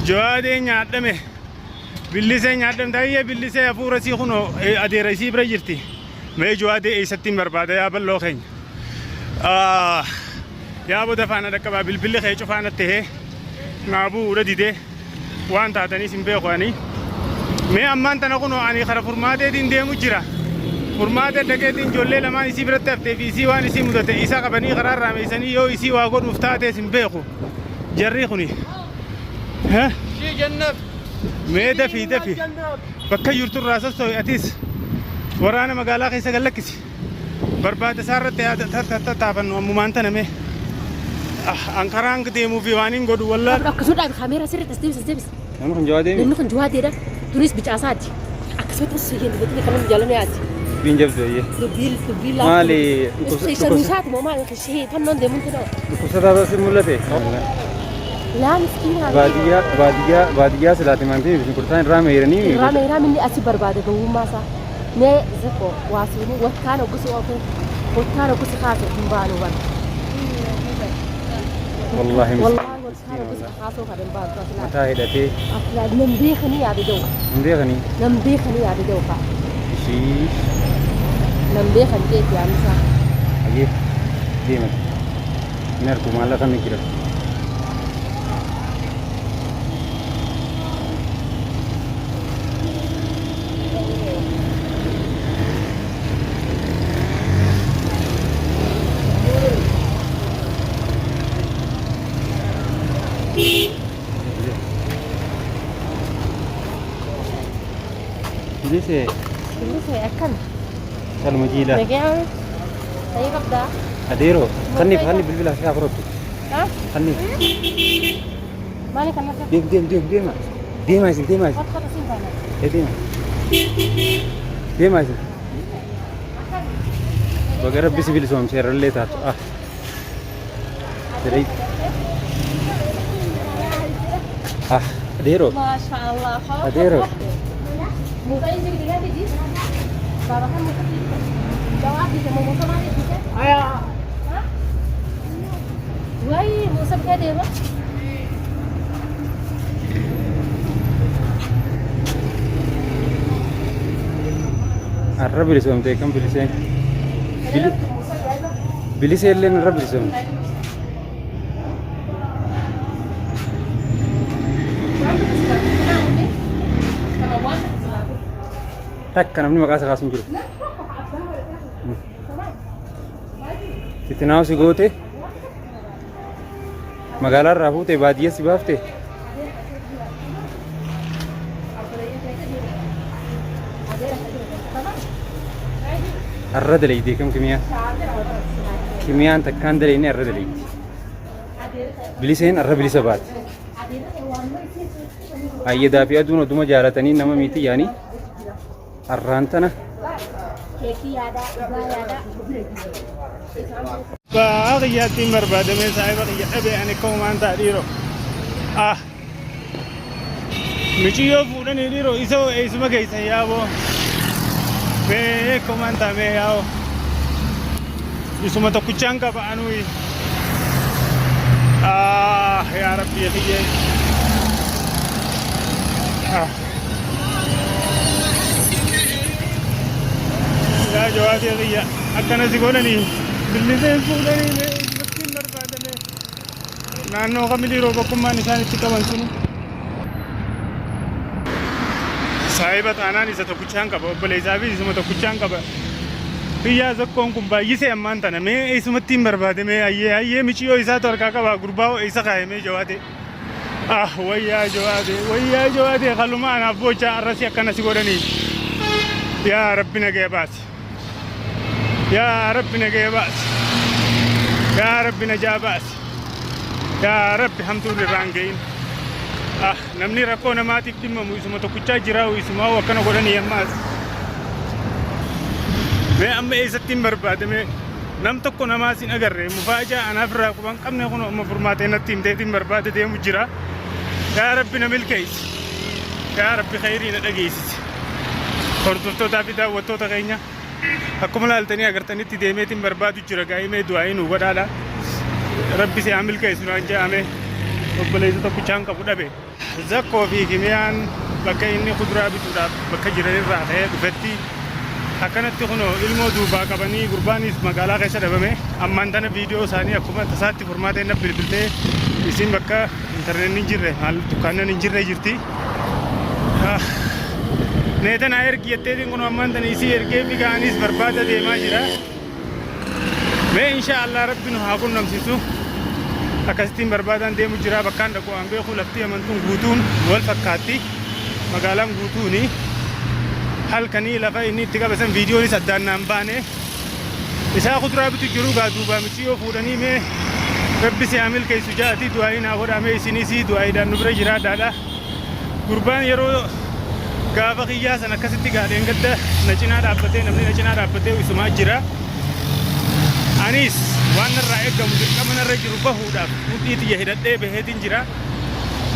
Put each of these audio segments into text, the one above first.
جوادي نعدمه باللسه نعدم تايه باللسه فورسي خنو اديرسي برجرتي ما جوادي اي ستين برباده يا بلوخين يا ابو دفعنا دكبا بالبل خي شوفانا تيه نابو رديده وان تاتني سمبي خواني ما امان تنكونو اني خرا فرماده دين ديمو جرا فرماده دكتين جولله لما يسي برتفته في سي وان سي مدته عيسى قبني قرار راميسني يو يسي واغون مفتاته سمبي خو جريخني ها شي جنب ما دفي بكا يرتو راسه سوي اتيس ورانا مقالا خيسا قلكسي برباد سارت يا تتابن ومانتنا مي انكران ديمو في وانين غدو والله اكسود على الكاميرا سير تستبس نحن جوادي نحن جوادي ده تونس بجاساتي اكسود السجن بدي كلام جالنا ياتي بين جبزه هي تبيل مالي سيسميشات مو مال الشيء فنون ديمون كده كوسا سيمولته لا مسكين باديا سلاتي مانتي بس كرتان رامي يرني رامي اللي اسي برباده بو ماسا ne zako wasini wakana gusu ofe wakana gusu khasa tumbano wan والله wakana gusu khasa khadan ba متى هدتي afla nambi khani ya bido nambi khani ya bido fa شي nambi khani ya misa اجيب ديما نركو مالا كم كيلو ليش أكن سلام جيلا نجاوي أي قبضة أديرو خلني بالبلا شيء أفرط ها خلني مالك أنا ديم عايزين خد سين ديم عايزين بقرب بس بيلسوم شير اللي تات تري أديرو ما شاء الله أديرو ممكن يجي دقيقة تجي بابا كان ممكن جواب دي كمان ممكن ما تجي أيا ها وين موسى بكده بقى الرب بيلسوم تيكم بيلسين بيلسين اللي الرب بيلسوم تك أنا مني مقاس خاصم جرو تتناو سيقوتي مقالا رافوتي بادية سبافتي الرد لي دي كم كمية أنت كان دليني الرد لي بليسين الرب بليسبات أيدا في أدونو دوما جارتني نما ميتي يعني الرانتنا باقي تمر بعد ما سايب أبي أنا كمان تديرو مجيو فلان يديرو إيسو إيسو كيس يا أبو كمان تامي يا أبو إيسو ما تكوشان كبانوي يا ربي يا خيي يا جواد يا غيا أكنا زيقونني بالليل فولاني مسكين بربادة نانو كملي روبكم ما نشان تكوان سنو صاحبة أنا نسيت كوشان كبا بليزابي نسيت كوشان كبا هي زكون كم بايسة أمان تنا مي إسمه تيم بربادة مي أيه ميشيو إسا توركا كبا غرباو إسا كاي مي جوادي ويا جوادي خلوا ما أنا بوجا الرأسي أكنا زيقونني يا ربنا جابات يا ربنا جابات يا ربنا جابات يا رب الحمد لله رانجين نمني ركونا ما تكتم موسم تكوتشا جراو اسمه وكنا قولنا يماس ما أما إذا تيم برباد ما نم تكونا ما سين أجر مفاجأة أنا فرق بان كم نكون أما فرماتنا تيم تيم برباد تيم مجرا يا ربنا ملكيس يا رب خيرين أجيس خرطوتو تابيدا وتو تغينيا أكو ملال تاني أجر تاني تديمي تيم برباد جرا جاي مي دعائن وقدالا ربي سيعمل كيس نانجا أمي وبليزو تكوتشان كبودا بي zakkoo fi kimiyaan bakka inni kuduraa bituudhaaf bakka jiranirraa ta'ee dhufetti akkanatti kunoo ilmoo duubaa qabanii gurbaanis magaalaa keessa dhabame ammaan tana viidiyoo isaanii akkuma tasaatti formaatee na bilbiltee isin bakka intarneetiin hin jirre maal dukkaannan hin jirre jirti. Neeta naa ergi jetteetiin kun ammaan tana isii ergee fi ga'anis barbaada deemaa jira. Mee inshaallah rabbi nu haa qunnamsiisu. Akkasittiin barbaadaan deemu jira bakkaan dhaqu waan beeku lafti amantuun guutuun wal fakkaatti. Magaalaan guutuuni halkanii lafa inni itti qabasan viidiyoonis addaan naan baane. Isaa kuduraa bitu jiru gaa duubaa michi yoo fuudhanii mee rabbi si haa milkeessu jaati du'aayi naa godhamee isinis du'aayiidhaan nu bira jiraadhaadha. Gurbaan yeroo gaafa kiyyaa san akkasitti gaadheen gadda na cinaa dhaabbatee namni na cinaa dhaabbatee isumaa jira. Anis waan narraa eeggamu dirqama narra jiru bahuudhaaf mudhii xiyya hidhadhee baheetiin jira.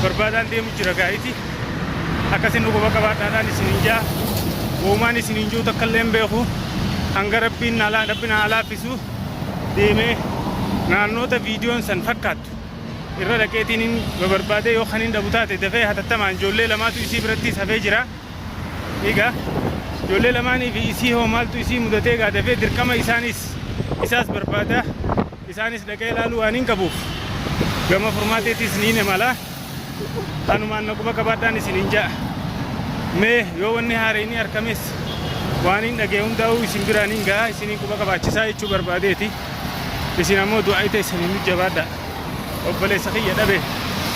Barbaadaan deemu jira gaa'iti. Akkasin dhugoba qabaadhaadhaan isin hin jaa. Uumaan isin hin jiru takka illee hin beeku. Hanga rabbiin haa laaffisu deemee naannoota viidiyoon san fakkaattu. Irra dhaqeetiin barbaadee yoo kan hin dhabu taate dafee hatattamaan ijoollee lamaatu isii biratti hafee jira. Egaa ijoollee lamaanii fi isii hoo maaltu isii mudatee gaa dafee dirqama isaas barbaada. Isaanis dhaqee ilaaluu waan hin qabuuf gama furmaateetis ni mala. Kanumaan naquma qabaadhaan isin hin ja'a. Mee yoo wanni haareenii argames waan hin dhagee hundaa'uu isin biraan hin ga'a isinii quba qabaachisaa jechuu barbaadeeti. Isin ammoo du'aa ta'e isin hin jabaadha. Obboleessa kiyya dhabe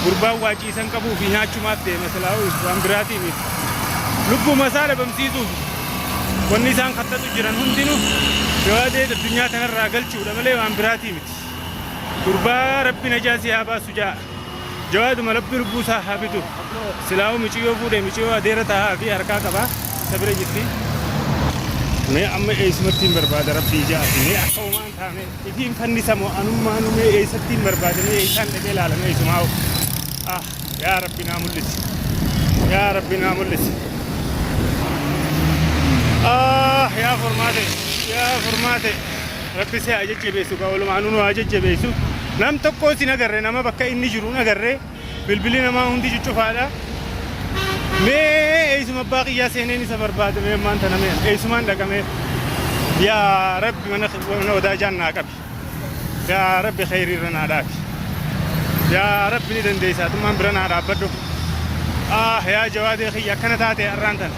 gurbaan waa ciisan qabuu fi nyaachumaaf deema silaa'uu waan biraatii miti. Lubbuma isaa dhabamsiisuuf wanni isaan kattatu jiran hundinuu jawaadee addunyaa kanarraa galchuudha malee waan biraatii miti. Gurbaa rabbi najaasii haa baasu ja'a. Jawaaduma rabbi lubbuu isaa haa bitu. Silaa'uu michiyyoo fuudhee michiyyoo adeera taa'aa fi harkaa qabaa isa bira jirti. Mee amma eessumattiin barbaada rabbii ja'a mee akka uumaan taane ifiin fannisamoo anummaanuu mee eessattiin barbaadamee eessaan dhaqee ilaalamee eessumaa'u. Yaa rabbi naa mul'isi. Yaa rabbi naa mul'isi. Yaa formaate rabbi si haa jajjabeessu kaa walumaanuu nu haa jajjabeessu. Nam tokko isin agarree nama bakka inni jiru agarree bilbilli namaa hundi cuccufaadha. Mee eessuma abbaa qiyyaa seeneen isa barbaadamee ammaan tana mee eessumaan dhaqamee yaa rabbi mana odaa jaannaa qabi. Yaa rabbi khayriirra naa dhaabi. Yaa rabbi ni dandeessaatummaan bira naa dhaabbadhu. Yaa jawaadee kiyya akkana taate har'aan tana.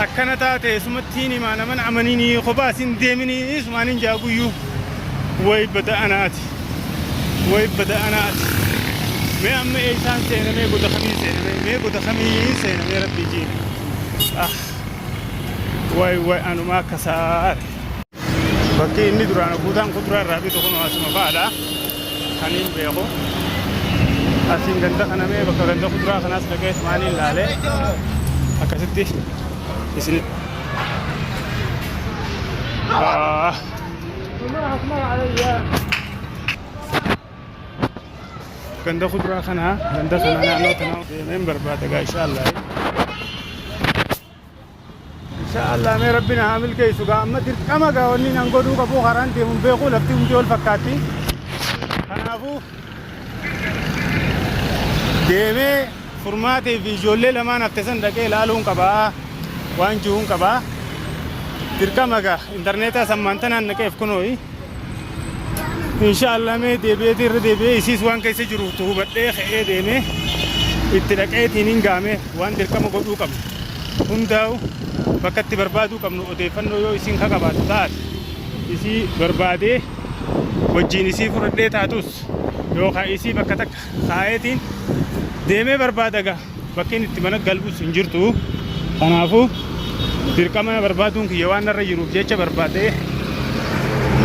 Akkana taate sumattiin himaa naman amaniinii kophaa isin deeminii sumaan hin jaaguyyuu. Way bada'anaati. Way bada'anaati. Mee amma eessaan seenamee goda kamii seenamee mee goda kamii seenamee rabbii jiini. Way anumaa akkasaa. Bakki inni duraan guutaan kuduraa irraa bitu kun asuma fa'aadha. Kan hin beeku. Asiin ganda kana mee bakka ganda kuduraa kanaas dhaqee sumaanii ilaalee akkasitti isin. Ganda kuduraa kana naannoo tanaa deemeen barbaada gaa inshaallah. Inshaallah mee rabbi na haa milkeessu gaa amma dirqama gaa wanni nan godhuu qabu karaan deemuun beeku lafti hundi wal fakkaatti. Kanaafuu deemee furmaatee fi ijoollee lamaan hafte san dhaqee ilaaluun qabaa waan jiruun qabaa. Dirqama gaa intarneetaa sammaan tanaan naqeef kunooyi. Inshaallah mee deebi'eetii irra deebi'ee isiis waan keessa jiru hubadhee ka'ee deemee itti dhaqeetiin hin gaame waan dirqama godhuu qabnu hundaa'u bakka itti barbaaduu qabnu odeeffannoo yoo isiin ka qabaatu taate isii barbaadee wajjin isii fudhadhee taatus yookaan isii bakka takka kaa'eetiin deemee barbaada gaa bakki itti mana galbus hin jirtu. Kanaafuu dirqama barbaaduun kiyya waan narra jiruuf jecha barbaadee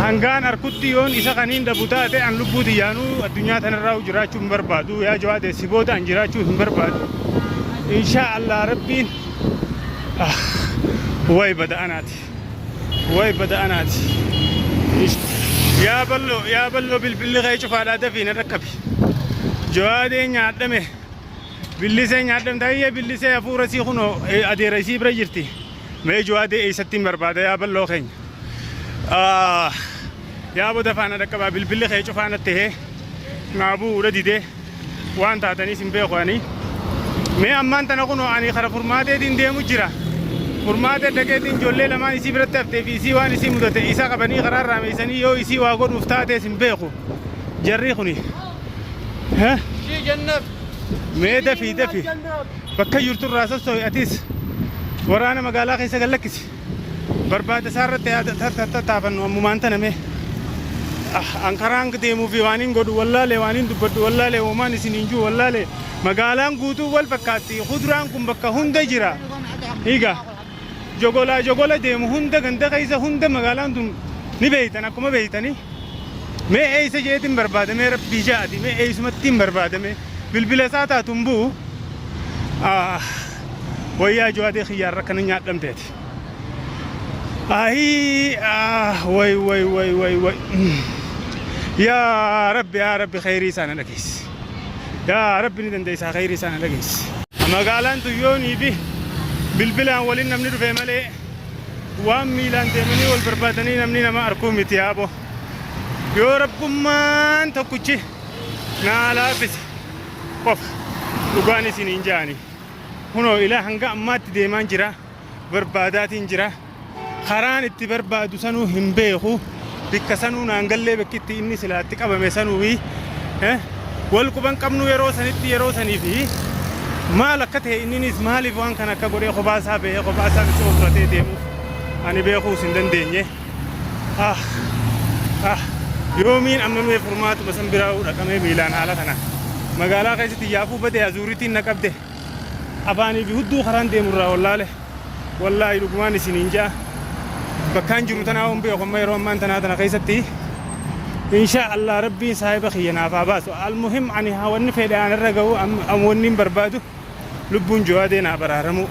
hangaan harkutti yoon isa kaniin dhabu taate an lubbuu xiyyaanuu addunyaa tanarraa jiraachuu hin barbaadu. Yaa jawaadee si booda an jiraachuu hin barbaadu. Inshaallah rabbiin way bada'anaati. Way bada'anaati. Yaa balloo bilbilli kee cufaadhaa dafii na rakkabi. Jawaadee nyaadhame billisee nyaadhame ta'iyyee billisee hafuura sii kunoo adeera isii bira jirti. Mee jawaadee eessattiin barbaada yaa balloo keenya. Yaa booda faana dhaqqabaa bilbilli kee cufaana ta'ee naabuu udha didee waan taataniis hin beeku ani مي أمان تنقونه عني خرا فرماتي دين ديمو جرا فرماتي دكتين جولي لما يسي برتب في سي وان يسي مدة إيسا قبني قرار رامي سني يو يسي واقول مفتاتي سنبيخو جريخني ها شي جنب مي دفي بكا يرتو راسس سوي أتيس ورانا مقالا خيسا قلقسي برباد سارت تافن وممانتنا مي أنكران كديمو في وانين قدو والله لي وانين دبدو والله لي ومان سنينجو والله لي مقالان قوتو والبكاتي خدران كم بكا هند جرا إيجا جوغولا ديمو هند غندا خيسا هند مقالان دون نبيتنا كما بيتني مي أيسا جيتم برباد مي ربي جادي مي أيسا متم برباد مي بالبلساتا تنبو ويا جوادي خيار ركنا نعلم تاتي وي يا ربي خيري سنة لكيس يا ربي ندن ديسا خيري سنة لكيس أما قالان تيوني بي بالبلان ولين نمني رفع ملي وام ميلان ديمني والبربادني نمني نما أركومي تيابو يا رب ما أنت كوتشي نالا بس قف لقاني سنين جاني هنا إلى هنگا أمات ديمان جرا بربادات جرا خران itti barbaadu sanuu hin beeku bikka sanuu naangallee bakkitti inni silaatti qabame sanuu wal quban qabnu yeroo saniif maal akka ta'e inninis maaliif waan kana akka godhee qophaa isaa itti ofratee deemu ani beekuu hin dandeenye yoomiin amma mee furmaatuma san biraa dhaqamee miilaan haala kana magaalaa keessatti yaafuu badee azuuritiin na qabde afaanii fi hudduu karaan deemurraa wallaahi dhugumaan isiniin jaa بكان جرتنا هم بيقوم يروم ما أنتنا هذا قيستي إن شاء الله ربي صاحب خينا فباس المهم عني هوني في الآن الرجو أم وني بربادو لبون جوادنا برارمو